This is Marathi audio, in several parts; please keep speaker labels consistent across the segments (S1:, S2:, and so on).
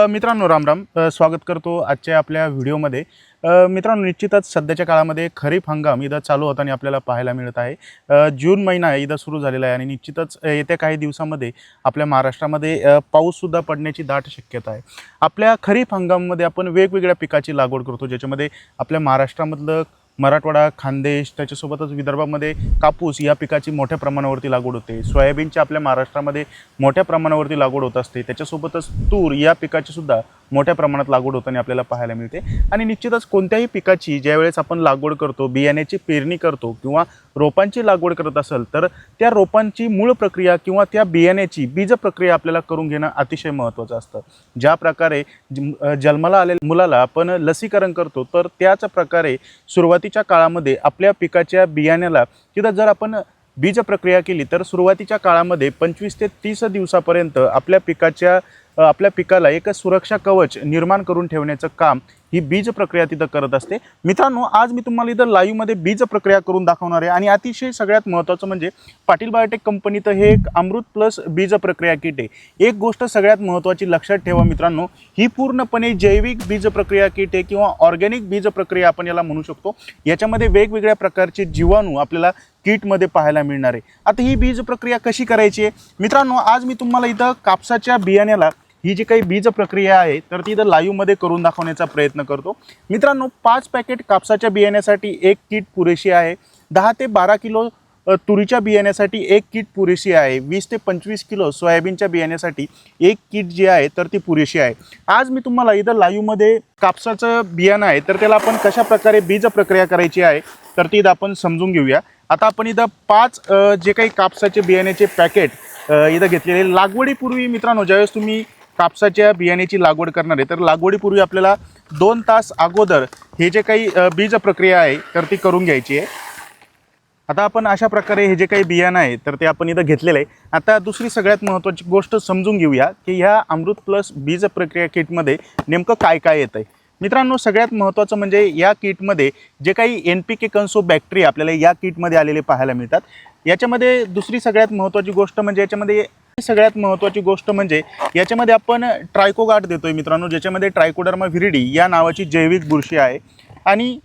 S1: मित्रांनो राम राम, स्वागत करतो आजच्या आपल्या व्हिडिओमध्ये। मित्रांनो, निश्चितच सध्याच्या काळामध्ये खरीप हंगाम इथं चालू होताना आपल्याला पाहायला मिळत आहे। जून महिना इथं सुरू झालेला आहे आणि निश्चितच येत्या काही दिवसांमध्ये आपल्या महाराष्ट्रामध्ये पाऊससुद्धा पडण्याची दाट शक्यता आहे। आपल्या खरीप हंगामामध्ये आपण वेगवेगळ्या पिकाची लागवड करतो, ज्याच्यामध्ये आपल्या महाराष्ट्रामधलं मराठवाडा, खानदेश, त्याच्यासोबतच विदर्भामध्ये कापूस या पिकाची मोठ्या प्रमाणावरती लागवड होते। सोयाबीनची आपल्या महाराष्ट्रामध्ये मोठ्या प्रमाणावरती लागवड होत असते। त्याच्यासोबतच तूर या पिकाची सुद्धा मोठ्या प्रमाणात लागवड होताना आपल्याला पाहायला मिळते। आणि निश्चितच कोणत्याही पिकाची ज्यावेळेस आपण लागवड करतो, बियाण्याची पेरणी करतो किंवा रोपांची लागवड करत असेल, तर त्या रोपांची मूळ प्रक्रिया किंवा त्या बियाण्याची बीज प्रक्रिया आपल्याला करून घेणं अतिशय महत्त्वाचं असतं। ज्या प्रकारे जन्माला आलेल्या मुलाला आपण लसीकरण करतो, तर त्याच प्रकारे सुरुवातीच्या काळामध्ये आपल्या पिकाच्या बियाण्याला तिथं जर आपण बीज प्रक्रिया केली, तर सुरुवातीच्या काळामध्ये 25 ते 30 दिवसापर्यंत आपल्या पिकाला एक सुरक्षा कवच निर्माण करून ठेवण्याचं काम ही बीज प्रक्रिया तिथं करत असते। मित्रांनो, आज मी तुम्हाला इथं लाईव्हमध्ये बीज प्रक्रिया करून दाखवणार आहे। आणि अतिशय सगळ्यात महत्त्वाचं म्हणजे पाटील बायोटेक कंपनीचं हे एक अमृत प्लस बीज प्रक्रिया किट आहे। एक गोष्ट सगळ्यात महत्त्वाची लक्षात ठेवा मित्रांनो, ही पूर्णपणे जैविक बीज प्रक्रिया किट आहे किंवा ऑर्गॅनिक बीज प्रक्रिया आपण याला म्हणू शकतो। याच्यामध्ये वेगवेगळ्या प्रकारचे जीवाणू आपल्याला किटमध्ये पाहायला मिळणार आहे। आता ही बीज प्रक्रिया कशी करायची आहे मित्रांनो, आज मी तुम्हाला इथं कापसाच्या बियाण्याला ही जी काही बीज प्रक्रिया आहे तर ती इथं लाईव्हमध्ये करून दाखवण्याचा प्रयत्न करतो। मित्रांनो, 5 पॅकेट कापसाच्या बियाण्यासाठी एक किट पुरेशी आहे। 10 ते 12 किलो तुरीच्या बियाण्यासाठी एक किट पुरेशी आहे। 20 ते 25 किलो सोयाबीनच्या बियाण्यासाठी एक किट जी आहे तर ती पुरेशी आहे। आज मी तुम्हाला इथं लाईव्हमध्ये कापसाचं बियाणं आहे तर त्याला आपण कशा प्रकारे बीज प्रक्रिया करायची आहे तर ती आपण समजून घेऊया। आता आपण इथं 5 जे काही कापसाचे बियाण्याचे पॅकेट इथं घेतलेले। लागवडीपूर्वी मित्रांनो, ज्यावेळेस तुम्ही कापसाच्या बियाण्याची लागवड करणार आहे तर लागवडीपूर्वी आपल्याला 2 तास अगोदर हे जे काही बीज प्रक्रिया आहे तर ती करून घ्यायची आहे। आता आपण अशा प्रकारे हे जे काही बियाणं आहे तर ते आपण इथं घेतलेलं आहे। आता दुसरी सगळ्यात महत्त्वाची गोष्ट समजून घेऊया की ह्या अमृत प्लस बीज प्रक्रिया किटमध्ये नेमकं काय काय येतं आहे। मित्रांनो, सगळ्यात महत्त्वाचं म्हणजे या किटमध्ये जे काही NPK कन्सो बॅक्टेरिया आपल्याला या किटमध्ये आलेले पाहायला मिळतात। याच्यामध्ये दुसरी सगळ्यात महत्त्वाची गोष्ट म्हणजे याच्यामध्ये आपण ट्रायकोगार्ड देतोय मित्रांनो, ज्याच्यामध्ये ट्रायकोडर्मा व्हिरिडी या नावाची जैविक बुरशी आहे। आणि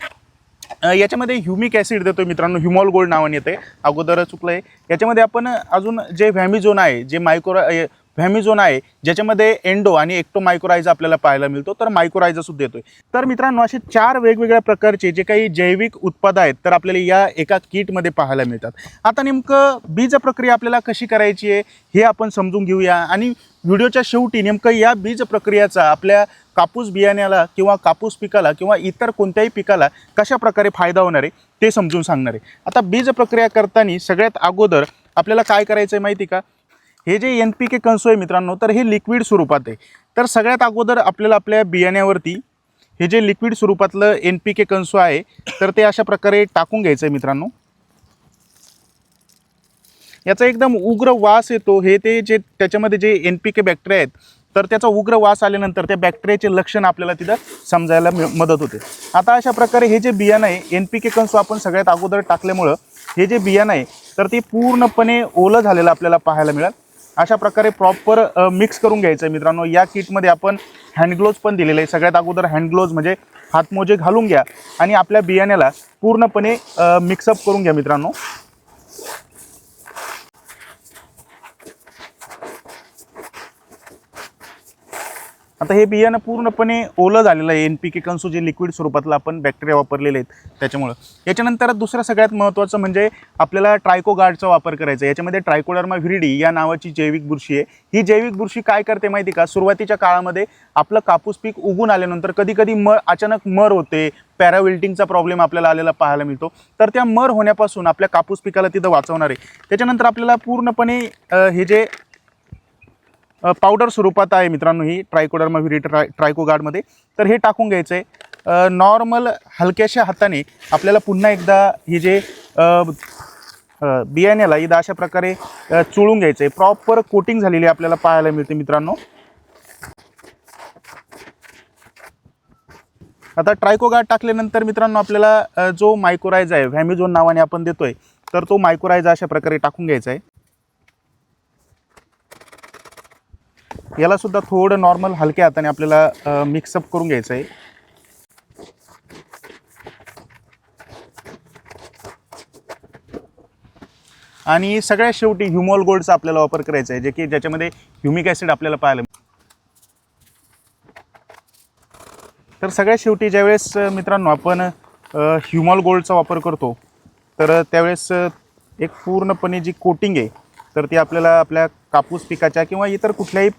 S1: याच्यामध्ये ह्युमिक ॲसिड देतोय मित्रांनो, ह्युमॉल गोल्ड नावाने येते, अगोदर चुकलं आहे। याच्यामध्ये आपण अजून जे व्हॅमिझोन आहे, व्हॅमिझोन आहे, ज्याच्यामध्ये एंडो आणि एक्टोमायकोरायझा आपल्याला पाहायला मिळतो, तर मायकोरायझा सुद्धा देतोय। तर मित्रांनो, असे 4 वेगवेगळ्या प्रकारचे जे काही जैविक उत्पाद आहेत तर आपल्याला या एका किटमध्ये पाहायला मिळतात। आता नेमकं बीज प्रक्रिया आपल्याला कशी करायची आहे हे आपण समजून घेऊया। आणि व्हिडिओच्या शेवटी नेमकं या बीज प्रक्रियेचा आपल्या कापूस बियाण्याला किंवा कापूस पिकाला किंवा इतर कोणत्याही पिकाला कशा प्रकारे फायदा होणार आहे ते समजून सांगणार आहे। आता बीज प्रक्रिया करताना सगळ्यात अगोदर आपल्याला काय करायचं आहे माहिती का, हे जे NPK कन्सो आहे मित्रांनो, तर हे लिक्विड स्वरूपात आहे। तर सगळ्यात अगोदर आपल्याला आपल्या बियाण्यावरती हे जे लिक्विड स्वरूपातलं NPK कन्सो आहे तर ते अशा प्रकारे टाकून घ्यायचं आहे मित्रांनो। याचा एकदम उग्र वास येतो, हे ते जे त्याच्यामध्ये जे NPK बॅक्टेरिया आहेत तर त्याचा उग्र वास आल्यानंतर त्या बॅक्टेरियाचे लक्षण आपल्याला तिथं समजायला मदत होते। आता अशा प्रकारे हे जे बियाणं आहे NPK कन्सो आपण सगळ्यात अगोदर टाकल्यामुळं हे जे बियाणं आहे तर ते पूर्णपणे ओलं झालेलं आपल्याला पाहायला मिळेल। अशा प्रकारे प्रॉपर मिक्स करून घ्यायचं आहे मित्रांनो। या किटमध्ये आपण हँडग्लोव्ज पण दिलेले आहे। सगळ्यात अगोदर हँडग्लोव्ज म्हणजे हातमोजे घालून घ्या आणि आपल्या बियाण्याला पूर्णपणे मिक्सअप करून घ्या मित्रांनो। आता हे बियाणं पूर्णपणे ओलं झालेलं आहे, NPK कन्सो जे लिक्विड स्वरूपातलं आपण बॅक्टेरिया वापरलेले आहेत त्याच्यामुळं। याच्यानंतर दुसरं सगळ्यात महत्त्वाचं म्हणजे आपल्याला ट्रायकोगार्डचा वापर करायचा आहे। याच्यामध्ये ट्रायकोडर्मा व्हिरिडी या नावाची जैविक बुरशी आहे। ही जैविक बुरशी काय करते माहिती का, सुरुवातीच्या काळामध्ये आपलं कापूस पीक उगून आल्यानंतर कधीकधी अचानक मर होते, पॅराविल्टिंगचा प्रॉब्लेम आपल्याला आलेला पाहायला मिळतो। तर त्या मर होण्यापासून आपल्या कापूस पिकाला तिथं वाचवणार आहे। त्याच्यानंतर आपल्याला पूर्णपणे हे जे पावडर स्वरूपात आहे मित्रांनो ही ट्रायकोडर्मा व्हिरिडी ट्रायकोगार्डमध्ये, तर हे टाकून घ्यायचं आहे। नॉर्मल हलक्याशा हाताने आपल्याला पुन्हा एकदा हे जे बियाण्याला इथं अशा प्रकारे चोळून घ्यायचं आहे। प्रॉपर कोटिंग झालेली आपल्याला पाहायला मिळते मित्रांनो। आता ट्रायकोगार्ड टाकल्यानंतर मित्रांनो आपल्याला जो मायकोरायझा आहे, व्हॅमिझोन नावाने आपण देतोय, तर तो मायकोरायझा अशा प्रकारे टाकून घ्यायचा आहे। याला सुद्धा थोडं नॉर्मल हलक्या हाताने आपल्याला मिक्सअप करून घ्यायचं आहे. आणि सगळ्यात शेवटी ह्युमॉल गोल्डचा आपल्याला वापर करायचा आहे, ज्याच्यामध्ये ह्युमिक ॲसिड आपल्याला पाहायला मिळतं. तर सगळ्यात शेवटी ज्यावेळेस मित्रांनो आपण ह्युमॉल गोल्डचा वापर करतो तर त्यावेळेस एक पूर्णपणे जी कोटिंग आहे तर ती आपल्याला आपल्या कापूस पिकाच्या किंवा इतर कुठल्याही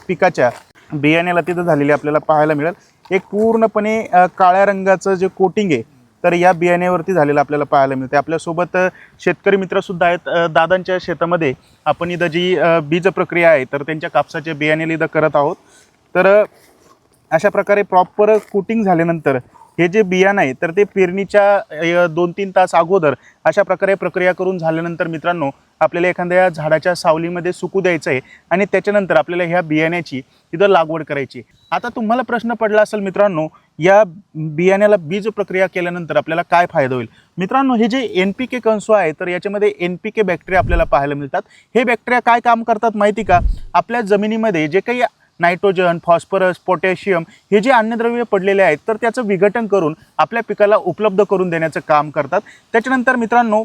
S1: पिकाच्या बियाण्याला तिथं झालेली आपल्याला पाहायला मिळेल. एक पूर्णपणे काळ्या रंगाचं जे कोटिंग आहे तर या बियाण्यावरती झालेलं आपल्याला पाहायला मिळते. आपल्यासोबत शेतकरी मित्रसुद्धा आहेत. दादांच्या शेतामध्ये आपण इथं जी बीज प्रक्रिया आहे तर त्यांच्या कापसाचे बियाणे इथं करत आहोत. तर अशा प्रकारे प्रॉपर कोटिंग झाल्यानंतर हे जे बियाणं आहे तर ते पेरणीच्या 2-3 तास अगोदर अशा प्रकारे प्रक्रिया करून झाल्यानंतर मित्रांनो आपल्याला एखाद्या झाडाच्या सावलीमध्ये सुकू द्यायचं आहे आणि त्याच्यानंतर आपल्याला ह्या बियाण्याची तिथं लागवड करायची. आता तुम्हाला प्रश्न पडला असेल मित्रांनो, या बियाण्याला बीज प्रक्रिया केल्यानंतर आपल्याला काय फायदा होईल. मित्रांनो, हे जे NPK कंसो आहे तर याच्यामध्ये NPK बॅक्टेरिया आपल्याला पाहायला मिळतात. हे बॅक्टेरिया काय काम करतात माहिती का? आपल्या जमिनीमध्ये जे काही नायट्रोजन, फॉस्फरस, पोटॅशियम हे जे अन्नद्रव्य पडलेले आहेत तर त्याचं विघटन करून आपल्या पिकाला उपलब्ध करून देण्याचं काम करतात. त्याच्यानंतर मित्रांनो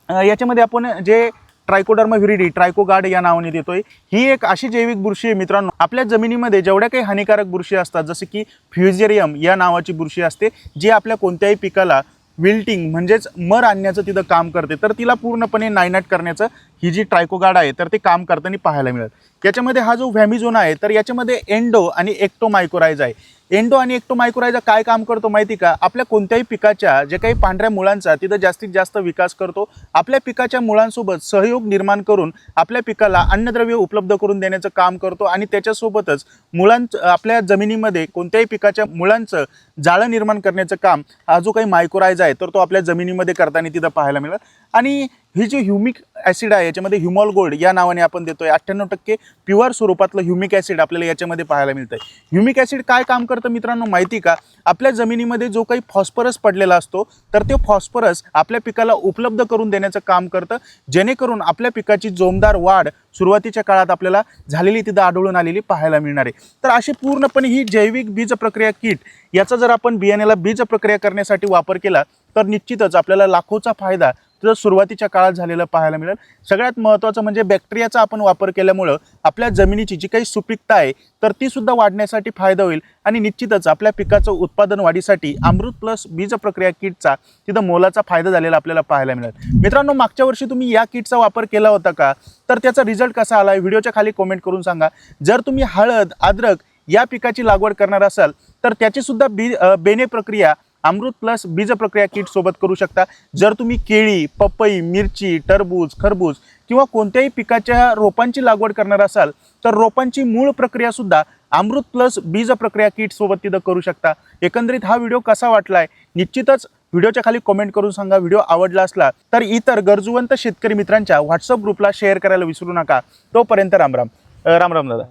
S1: याच्यामध्ये आपण जे ट्रायकोडर्मा व्हिरिडी, ट्रायकोगार्ड या नावाने देतोय, ही एक अशी जैविक बुरशी आहे मित्रांनो. आपल्या जमिनीमध्ये जेवढ्या काही हानिकारक बुरशी असतात जसे की फ्युजेरियम या नावाची बुरशी असते जी आपल्या कोणत्याही पिकाला विल्टिंग म्हणजेच मर आणण्याचं तिथं काम करते, तर तिला पूर्णपणे नायनाट करण्याचं ही जी ट्रायकोगार्ड आहे तर ते काम करताना पाहायला मिळेल. याच्यामध्ये हा जो व्हॅमिझोना आहे तर याच्यामध्ये एंडो आणि एक्टोमायकोरायझा आहे. एंडो आणि एक्टोमायकोरायझा काय काम करतो माहिती का? आपल्या कोणत्याही पिकाच्या जे काही पांढऱ्या मुळांचा तिथं जास्तीत जास्त विकास करतो. आपल्या पिकाच्या मुळांसोबत सहयोग निर्माण करून आपल्या पिकाला अन्नद्रव्य उपलब्ध करून देण्याचं काम करतो आणि त्याच्यासोबतच आपल्या जमिनीमध्ये कोणत्याही पिकाच्या मुळांचं जाळं निर्माण करण्याचं काम हा जो काही मायकोरायझा आहे तर तो आपल्या जमिनीमध्ये करताना तिथं पाहायला मिळेल. आणि ही जी ह्युमिक ॲसिड आहे याच्यामध्ये ह्युमॉल गोल्ड या नावाने आपण देतोय. 98% प्युअर स्वरूपातलं ह्युमिक ॲसिड आपल्याला याच्यामध्ये पाहायला मिळतंय. ह्युमिक ॲसिड काय काम करतं मित्रांनो माहिती का? आपल्या जमिनीमध्ये जो काही फॉस्फरस पडलेला असतो तर तो फॉस्फरस आपल्या पिकाला उपलब्ध करून देण्याचं काम करतं, जेणेकरून आपल्या पिकाची जोमदार वाढ सुरुवातीच्या काळात आपल्याला झालेली तिथं आढळून आलेली पाहायला मिळणार आहे. तर अशी पूर्णपणे ही जैविक बीज प्रक्रिया किट याचा जर आपण बियाण्याला बीज प्रक्रिया करण्यासाठी वापर केला तर निश्चितच आपल्याला लाखोचा फायदा तर सुरुवातीच्या काळात झालेलं पाहायला मिळेल. सगळ्यात महत्त्वाचं म्हणजे बॅक्टेरियाचा आपण वापर केल्यामुळं आपल्या जमिनीची जी काही सुपीकता आहे तर ती सुद्धा वाढण्यासाठी फायदा होईल आणि निश्चितच आपल्या पिकाचं उत्पादन वाढीसाठी अमृत प्लस बीज प्रक्रिया किटचा तिथं मोलाचा फायदा झालेला आपल्याला पाहायला मिळेल. मित्रांनो, मागच्या वर्षी तुम्ही या किटचा वापर केला होता का? तर त्याचा रिझल्ट कसा आला व्हिडिओच्या खाली कमेंट करून सांगा. जर तुम्ही हळद, अद्रक या पिकाची लागवड करणार असाल तर त्याची सुद्धा बेने प्रक्रिया अमृत प्लस बीज प्रक्रिया किट सोबत करू शकता. जर तुम्ही केळी, पपई, मिरची, टरबूज, खरबूज किंवा कोणत्याही पिकाच्या रोपांची लागवड करणार असाल तर रोपांची मूळ प्रक्रिया सुद्धा अमृत प्लस बीज प्रक्रिया किट सोबत तिथं करू शकता. एकंदरीत हा व्हिडिओ कसा वाटलाय निश्चितच व्हिडिओच्या खाली कमेंट करून सांगा. व्हिडिओ आवडला असला तर इतर गरजूवंत शेतकरी मित्रांच्या व्हॉट्सअप ग्रुपला शेअर करायला विसरू नका. तोपर्यंत राम राम. राम राम दादा.